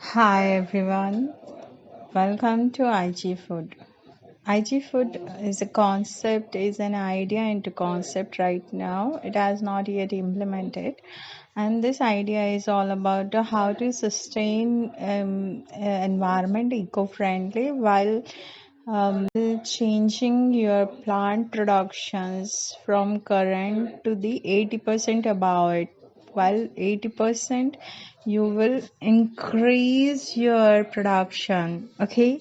Hi everyone, welcome to IG Food. IG Food is a concept, is an idea into concept right now. It has not yet implemented, and this idea is all about how to sustain environment eco-friendly while changing your plant productions from current to the 80% above it. While 80% you will increase your production, okay,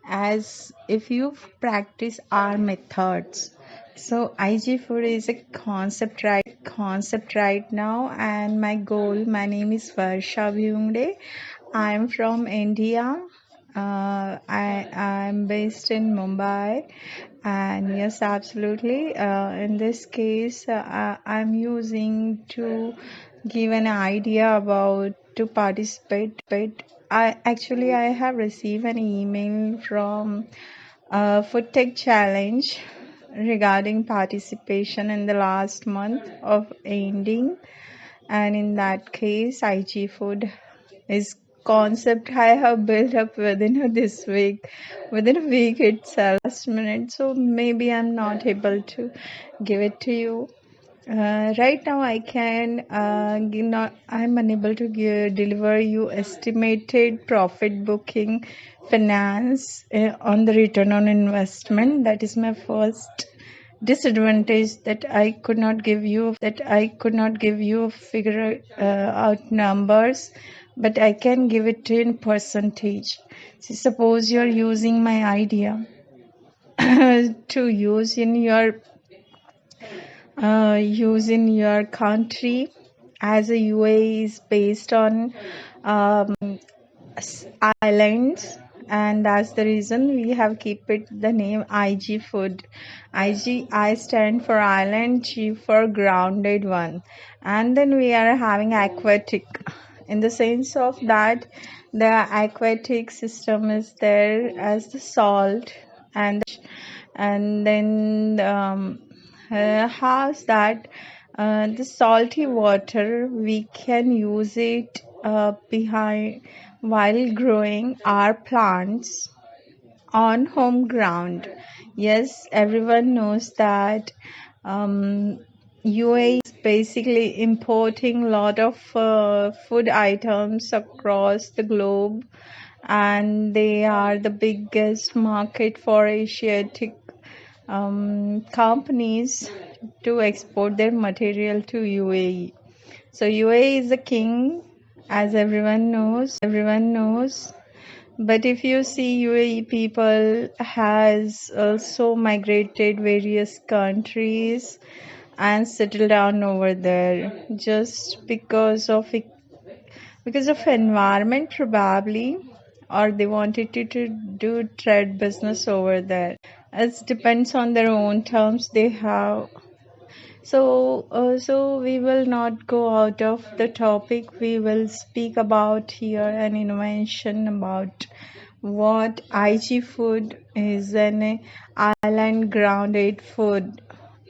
as if you practice our methods. So IG food is a concept right now, and my name is Varsha Vyungde. I'm from India. I'm based in Mumbai, and yes, absolutely. In this case, I'm using to give an idea about to participate. I have received an email from FoodTech challenge regarding participation in the last month of ending, and in that case, IG food is concept I have built up within a week itself, last minute. So maybe I'm not able to give it to you. Right now, I'm unable to deliver you estimated profit booking finance on the return on investment. That is my first disadvantage, that I could not give you figure out numbers, but I can give it to you in percentage. So suppose you're using my idea to use in your country, as a UAE is based on um, islands, and that's the reason we have keep it the name IG food. I stand for island, G for grounded one, and then we are having aquatic, in the sense of that the aquatic system is there as the salt and then has that the salty water we can use it behind while growing our plants on home ground. Yes, everyone knows that UAE is basically importing a lot of food items across the globe, and they are the biggest market for Asiatic companies to export their material to UAE. So UAE is the king, as everyone knows. But if you see, UAE people has also migrated various countries and settled down over there just because of environment probably, or they wanted to do trade business over there. It depends on their own terms they have. So we will not go out of the topic. We will speak about here an invention about what IG food is, an island grounded food.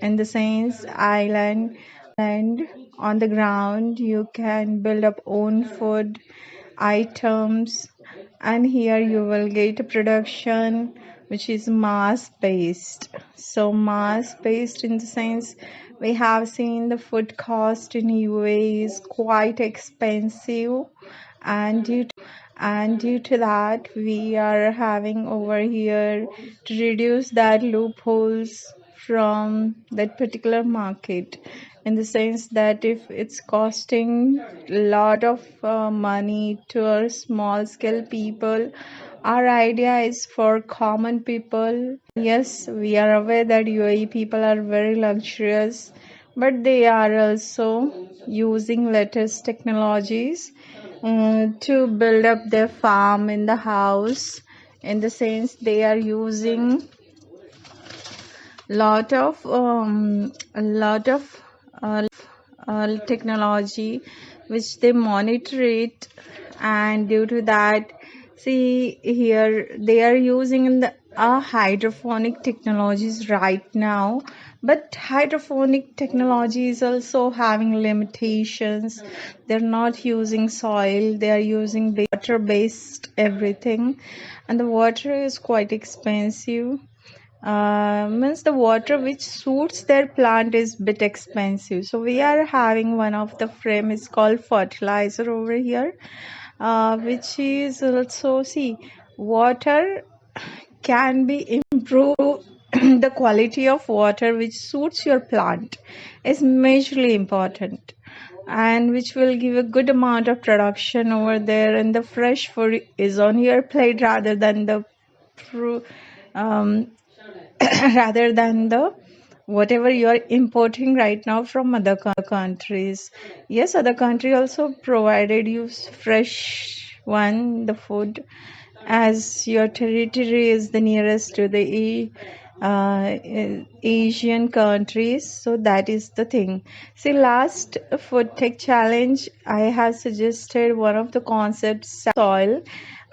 In the sense, island on the ground, you can build up own food items, and here you will get a production which is mass based. So mass based in the sense, we have seen the food cost in UAE is quite expensive, and due to that we are having over here to reduce that loopholes from that particular market, in the sense that if it's costing a lot of money to our small scale people, our idea is for common people. Yes, we are aware that UAE people are very luxurious, but they are also using latest technologies to build up their farm in the house, in the sense they are using a lot of technology which they monitor it, and due to that, see here they are using hydroponic technologies right now, But hydroponic technology is also having limitations. They're not using soil, they are using water based everything, and the water is quite expensive. Means the water which suits their plant is bit expensive. So we are having one of the frame is called fertilizer over here, which is also, see, water can be improved. The quality of water which suits your plant is majorly important, and which will give a good amount of production over there, and the fresh food is on your plate rather than the fruit, um, rather than the whatever you are importing right now from other countries. Yes, other country also provided you fresh one, the food, as your territory is the nearest to the Asian countries. So that is the thing. See, last food tech challenge, I have suggested one of the concepts, soil.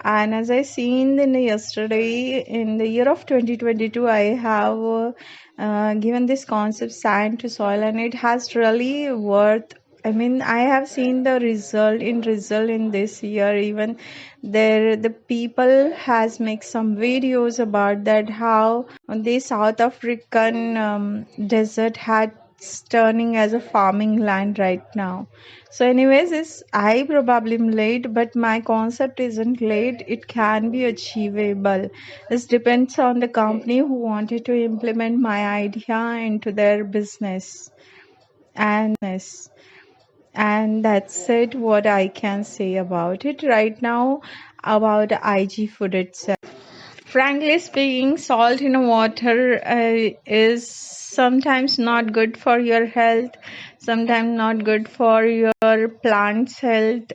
And as I seen in the yesterday, in the year of 2022, I have given this concept sand to soil, and it has really worth. I mean, I have seen the result in this year. Even there, the people has make some videos about that, how the South African desert had turning as a farming land right now. So anyways, is I probably am late, but my concept isn't late. It can be achievable. This depends on the company who wanted to implement my idea into their business. And that's it, what I can say about it right now, about IG food itself. Frankly speaking, salt in water is sometimes not good for your health, sometimes not good for your plant's health.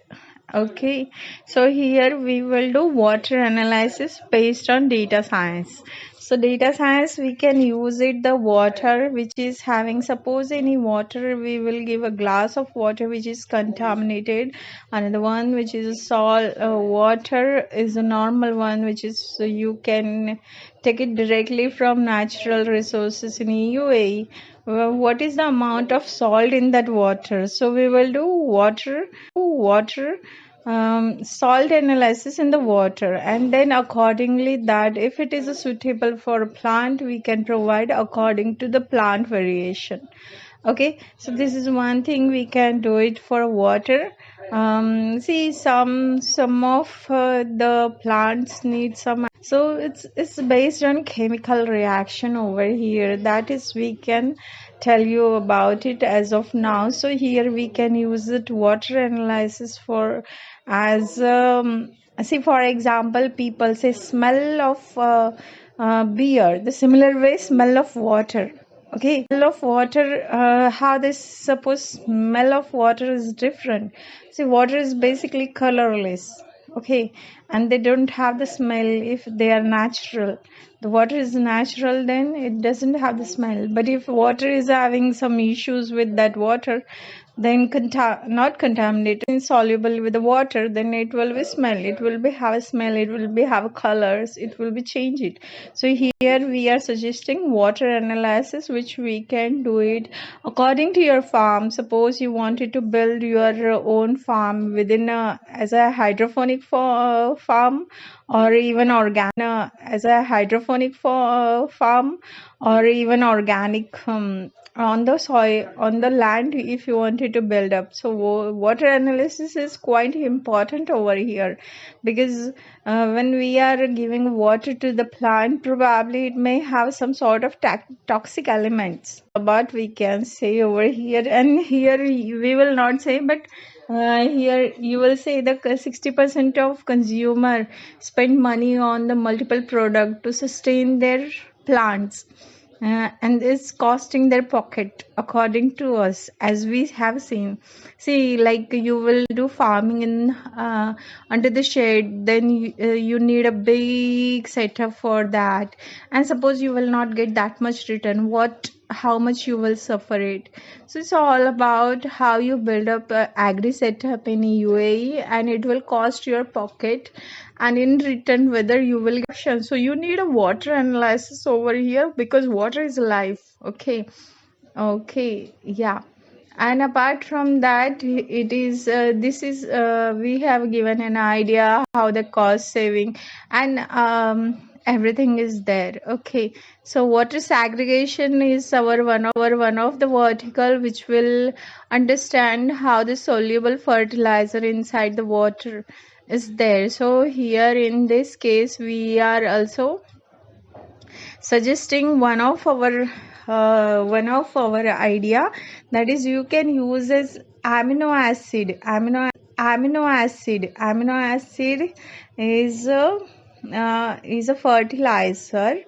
Okay, so here we will do water analysis based on data science. So data science, we can use it, the water which is having, suppose any water, we will give a glass of water which is contaminated, another one which is salt water is a normal one, which is, so you can take it directly from natural resources in UAE. What is the amount of salt in that water? So we will do water salt analysis in the water, and then accordingly that if it is a suitable for a plant, we can provide according to the plant variation. Okay, so this is one thing we can do it for water. See, some of the plants need some, so it's based on chemical reaction over here, that is we can tell you about it as of now. So here we can use it water analysis for, as see, for example, people say smell of beer, the similar way smell of water. Okay, smell of water, how this, suppose smell of water is different. See, water is basically colorless. Okay, and they don't have the smell if they are natural. The water is natural, then it doesn't have the smell. But if water is having some issues with that water, then not contaminated, insoluble with the water, then it will be smell, it will be have a smell, it will be have colors, it will be changed. So here we are suggesting water analysis, which we can do it according to your farm. Suppose you wanted to build your own farm within as a hydroponic farm, or even as a hydroponic farm, or even organic, on the soil, on the land, if you wanted to build up. So water analysis is quite important over here, because when we are giving water to the plant, probably it may have some sort of toxic elements, but we can say over here, and here we will not say, but here you will say that 60% of consumer spend money on the multiple product to sustain their plants, and it's costing their pocket, according to us, as we have seen. See, like you will do farming in under the shade, then you need a big setup for that, and suppose you will not get that much return, how much you will suffer it. So it's all about how you build up a agri setup in UAE, and it will cost your pocket, and in return whether you will get action. So you need a water analysis over here because water is life. Okay. Okay, yeah. And apart from that, it is this is we have given an idea how the cost saving and everything is there. Okay, so water segregation is our one of the vertical which will understand how the soluble fertilizer inside the water is there. So here in this case, we are also suggesting one of our idea, that is you can use as amino acid is a fertilizer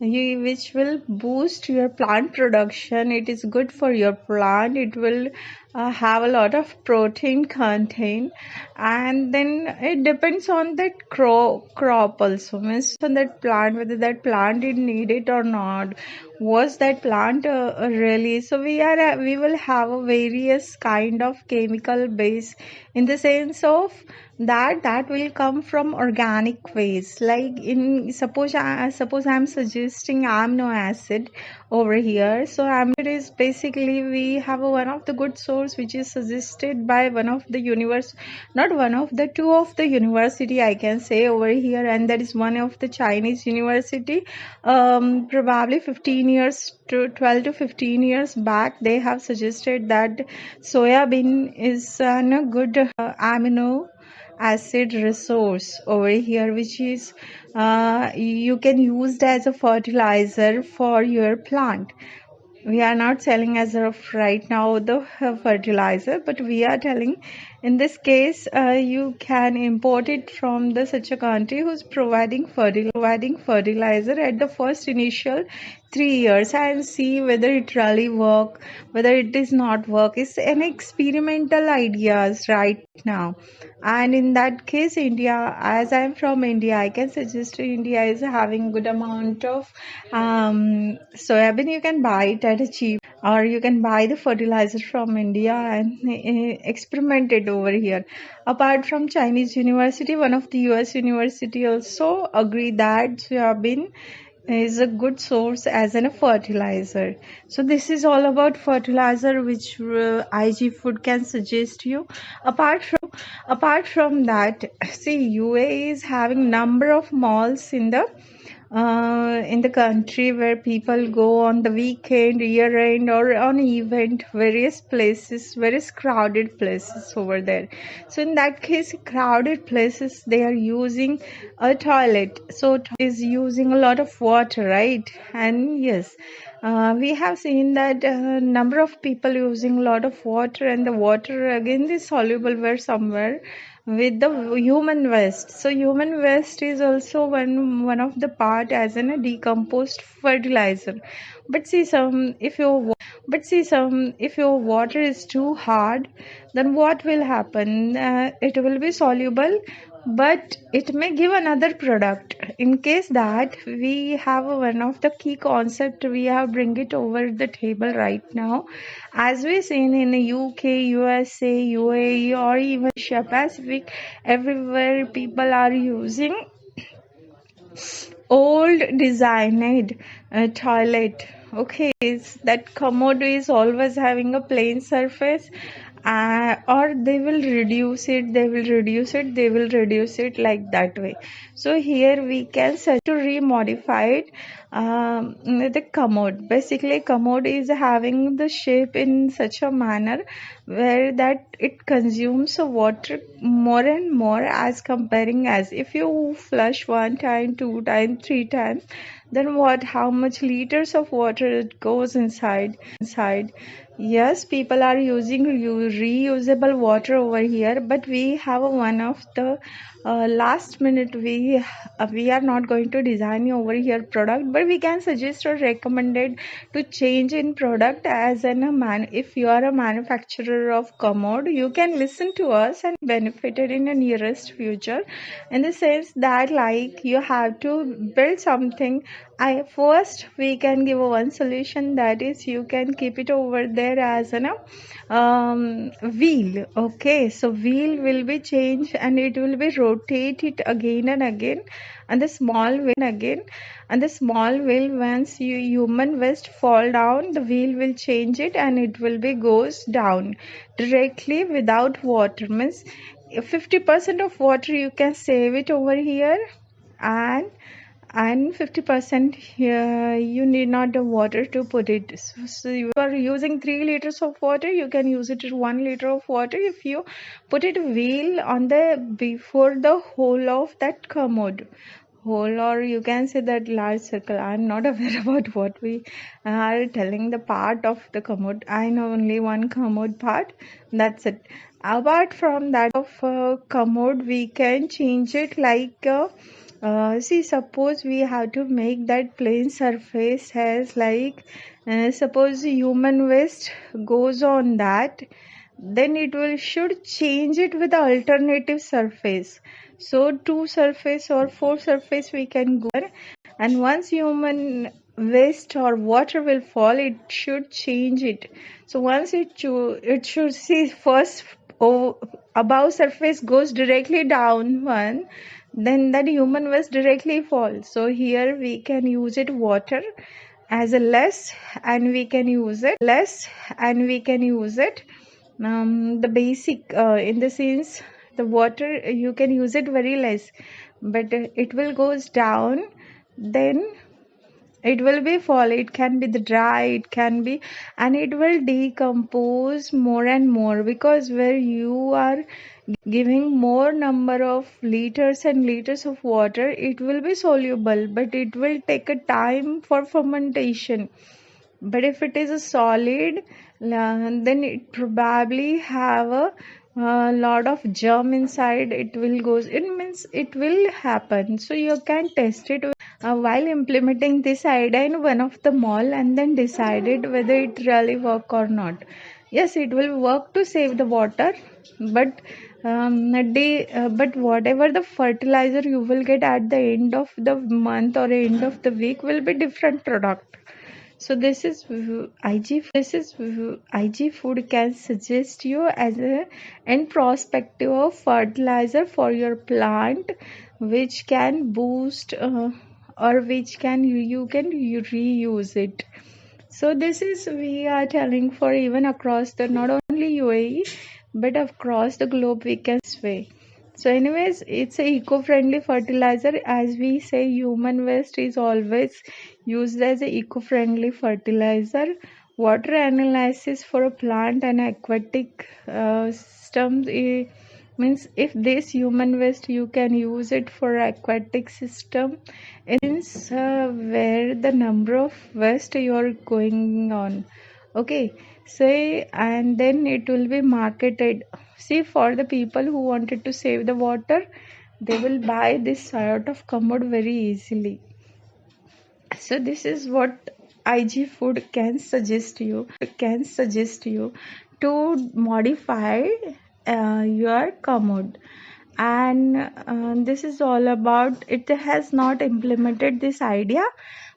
which will boost your plant production. It is good for your plant. It will have a lot of protein content, and then it depends on that crop also, means on that plant whether that plant did need it or not, was that plant really. So we will have a various kind of chemical base, in the sense of that will come from organic waste. Like in suppose I'm suggesting amino acid over here. So amino acid is basically, we have one of the good source which is suggested by one of the not one of the two of the university, I can say over here, and that is one of the Chinese university. Probably 15 years to 12 to 15 years back, they have suggested that soya bean is a good amino acid resource over here, which is you can use it as a fertilizer for your plant. We are not selling as of right now the fertilizer, but we are telling in this case you can import it from the such a country who's providing fertilizer at the first initial 3 years, and see whether it really work, whether it is not work. It's an experimental ideas right now. And in that case, India, as I'm from India, I can suggest India is having good amount of soybean. You can buy it at a cheap, or you can buy the fertilizer from India and experiment it over here. Apart from Chinese university, one of the US university also agree that soybean is a good source as a fertilizer. So this is all about fertilizer which IG food can suggest you. Apart from that, see, UAE is having number of malls in the country where people go on the weekend, year end, or on event, various places, various crowded places over there. So in that case, crowded places, they are using a toilet. So is using a lot of water, right? And yes, we have seen that number of people using a lot of water, and the water again is soluble where somewhere with the human waste. So human waste is also one of the part as in a decomposed fertilizer. But see some if your water is too hard, then what will happen? It will be soluble, but it may give another product. In case that we have one of the key concept, we have bring it over the table right now, as we seen in the UK, USA, UAE, or even Asia Pacific, everywhere people are using old designed toilet. Okay, that commode is always having a plain surface, or they will reduce it like that way. So here we can search to remodify it. The commode, basically commode is having the shape in such a manner where that it consumes water more and more, as comparing as if you flush one time, two time, three times, then what, how much liters of water it goes inside. Yes, people are using reusable water over here, but we have one of the last minute, we are not going to design over here product, but we can suggest or recommended to change in product. As an a man, if you are a manufacturer of commode, you can listen to us and benefit it in the nearest future, in the sense that like you have to build something I first we can give a one solution, that is you can keep it over there as an wheel. Okay, so wheel will be changed and it will be rotate it again and again, and the small wheel, once you human waste fall down, the wheel will change it and it will be goes down directly without water. Means 50% of water you can save it over here, and 50% here you need not the water to put it. So you are using 3 liters of water, you can use it to 1 liter of water if you put it wheel on the before the whole of that commode whole, or you can say that large circle. I'm not aware about what we are telling the part of the commode. I know only one commode part, that's it. Apart from that of commode, we can change it like see, suppose we have to make that plane surface as like suppose human waste goes on that, then it will should change it with the alternative surface. So two surface or four surface we can go there, and once human waste or water will fall, it should change it. So once it should see first, oh, above surface goes directly down one, then that human waste directly falls. So here we can use it water as a less, and we can use it the basic in the sense the water you can use it very less, but it will goes down, then it will be fall, it can be the dry, it can be, and it will decompose more and more, because where you are giving more number of liters and liters of water, it will be soluble, but it will take a time for fermentation. But if it is a solid, then it probably have a lot of germ inside, it will goes, it means it will happen. So you can test it while implementing this idea in one of the mall, and then decided whether it really work or not. Yes, it will work to save the water, but but whatever the fertilizer you will get at the end of the month or end of the week will be different product. So IG food can suggest you as a end perspective of fertilizer for your plant, which can boost or which can you can reuse it. So this is we are telling for even across the not only UAE but across the globe we can sway. So anyways, it's a eco-friendly fertilizer. As we say, human waste is always used as a eco-friendly fertilizer. Water analysis for a plant and aquatic systems means if this human waste you can use it for aquatic system, it means where the number of waste you're going on. Okay, say, and then it will be marketed. See, for the people who wanted to save the water, they will buy this sort of commode very easily. So this is what IG food can suggest you to modify your commode. And this is all about, it has not implemented this idea,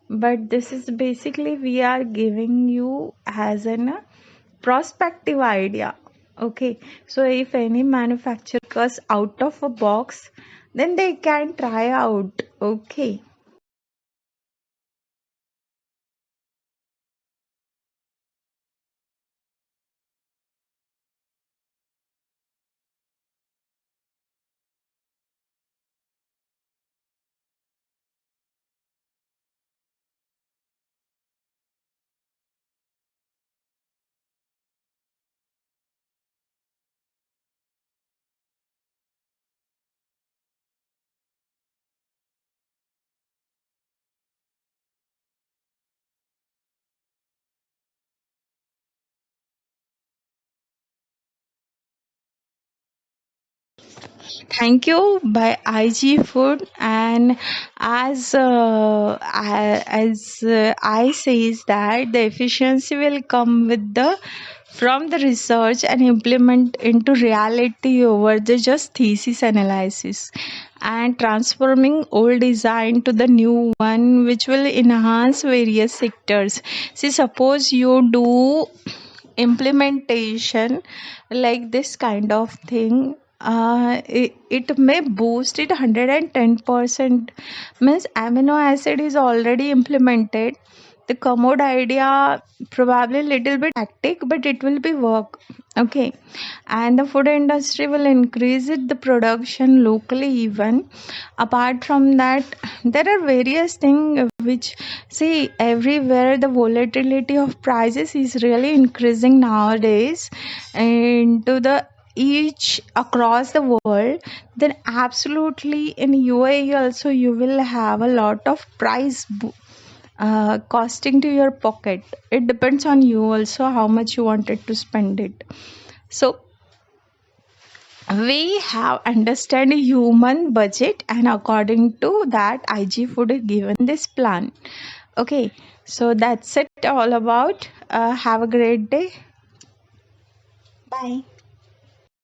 but this is basically we are giving you as an prospective idea. Okay, so if any manufacturer goes out of a box, then they can try out. Okay. Thank you by IG Food. And as I says that the efficiency will come with the from the research and implement into reality over the just thesis analysis, and transforming old design to the new one which will enhance various sectors. See, suppose you do implementation like this kind of thing, it may boost it 110%. Means amino acid is already implemented, the commode idea probably little bit tactic, but it will be work. Okay, and the food industry will increase it the production locally. Even apart from that, there are various things which, see, everywhere the volatility of prices is really increasing nowadays into the each across the world. Then absolutely in UAE also you will have a lot of costing to your pocket. It depends on you also how much you wanted to spend it. So we have understand human budget, and according to that IG food is given this plan. Okay, so that's it all about. Have a great day. Bye.